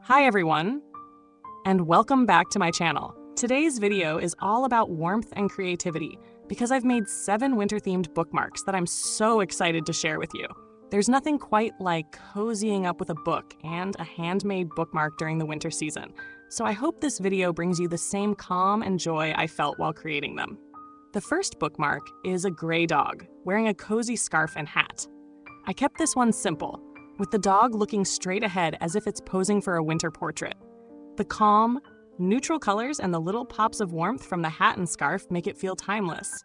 Hi everyone, and welcome back to my channel. Today's video is all about warmth and creativity because I've made 7 winter-themed bookmarks that I'm so excited to share with you. There's nothing quite like cozying up with a book and a handmade bookmark during the winter season, so I hope this video brings you the same calm and joy I felt while creating them. The first bookmark is a gray dog wearing a cozy scarf and hat. I kept this one simple, with the dog looking straight ahead as if it's posing for a winter portrait. The calm, neutral colors and the little pops of warmth from the hat and scarf make it feel timeless.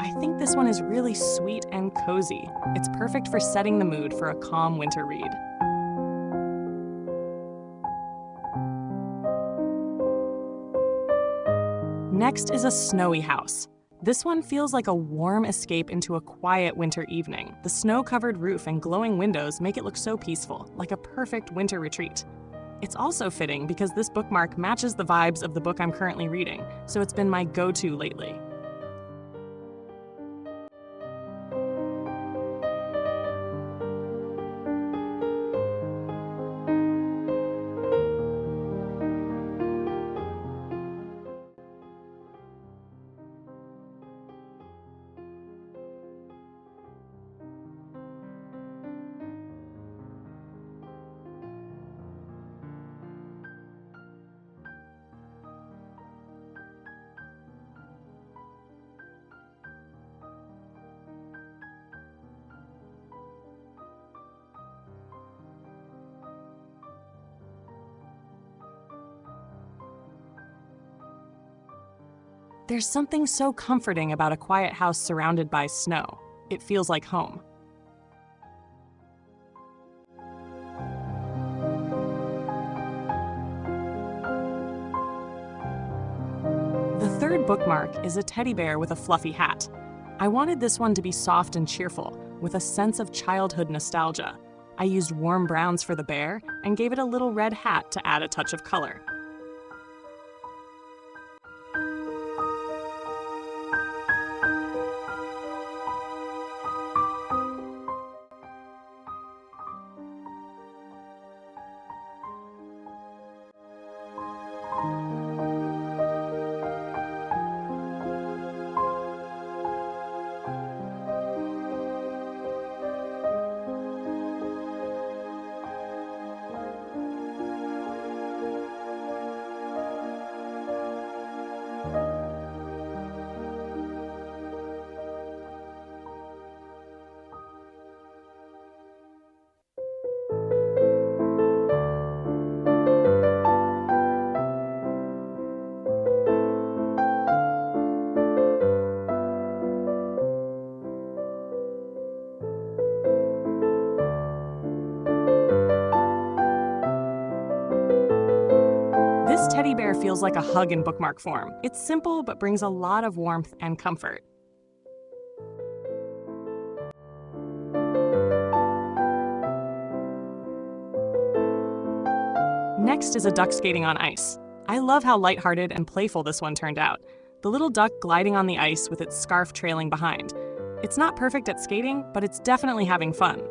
I think this one is really sweet and cozy. It's perfect for setting the mood for a calm winter read. Next is a snowy house. This one feels like a warm escape into a quiet winter evening. The snow-covered roof and glowing windows make it look so peaceful, like a perfect winter retreat. It's also fitting because this bookmark matches the vibes of the book I'm currently reading, so it's been my go-to lately. There's something so comforting about a quiet house surrounded by snow. It feels like home. The third bookmark is a teddy bear with a fluffy hat. I wanted this one to be soft and cheerful, with a sense of childhood nostalgia. I used warm browns for the bear and gave it a little red hat to add a touch of color. This teddy bear feels like a hug in bookmark form. It's simple but brings a lot of warmth and comfort. Next is a duck skating on ice. I love how lighthearted and playful this one turned out. The little duck gliding on the ice with its scarf trailing behind. It's not perfect at skating, but it's definitely having fun.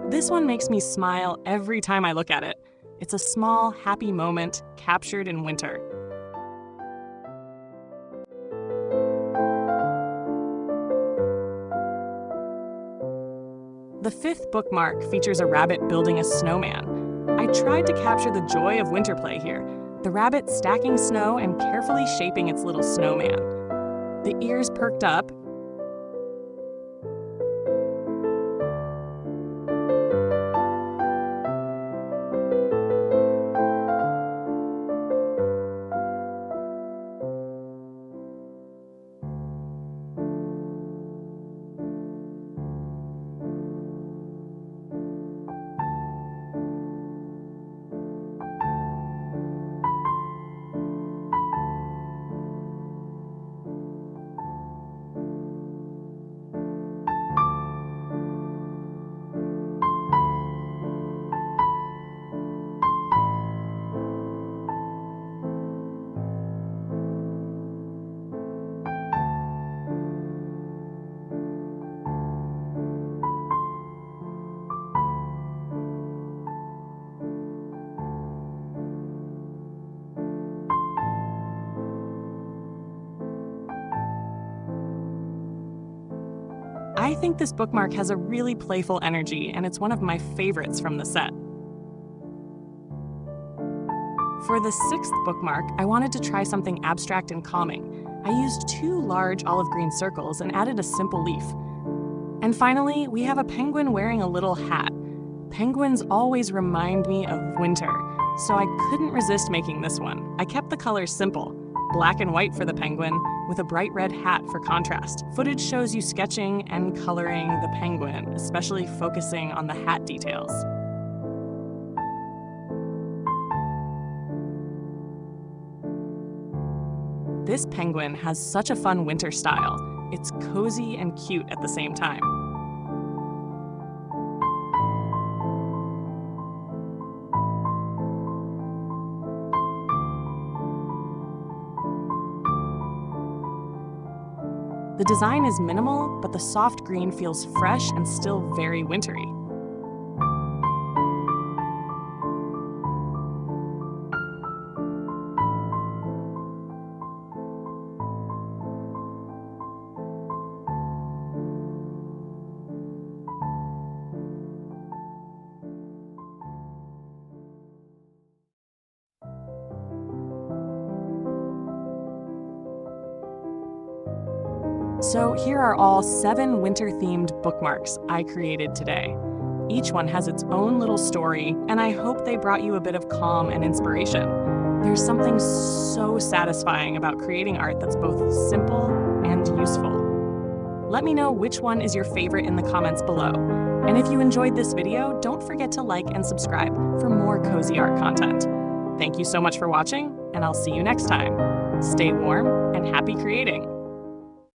This one makes me smile every time I look at it. It's a small, happy moment captured in winter. The fifth bookmark features a rabbit building a snowman. I tried to capture the joy of winter play here, the rabbit stacking snow and carefully shaping its little snowman. The ears perked up, I think this bookmark has a really playful energy, and it's one of my favorites from the set. For the sixth bookmark, I wanted to try something abstract and calming. I used 2 large olive green circles and added a simple leaf. And finally, we have a penguin wearing a little hat. Penguins always remind me of winter, so I couldn't resist making this one. I kept the colors simple. Black and white for the penguin, with a bright red hat for contrast. Footage shows you sketching and coloring the penguin, especially focusing on the hat details. This penguin has such a fun winter style. It's cozy and cute at the same time. The design is minimal, but the soft green feels fresh and still very wintry. So here are all 7 winter-themed bookmarks I created today. Each one has its own little story, and I hope they brought you a bit of calm and inspiration. There's something so satisfying about creating art that's both simple and useful. Let me know which one is your favorite in the comments below. And if you enjoyed this video, don't forget to like and subscribe for more cozy art content. Thank you so much for watching, and I'll see you next time. Stay warm and happy creating!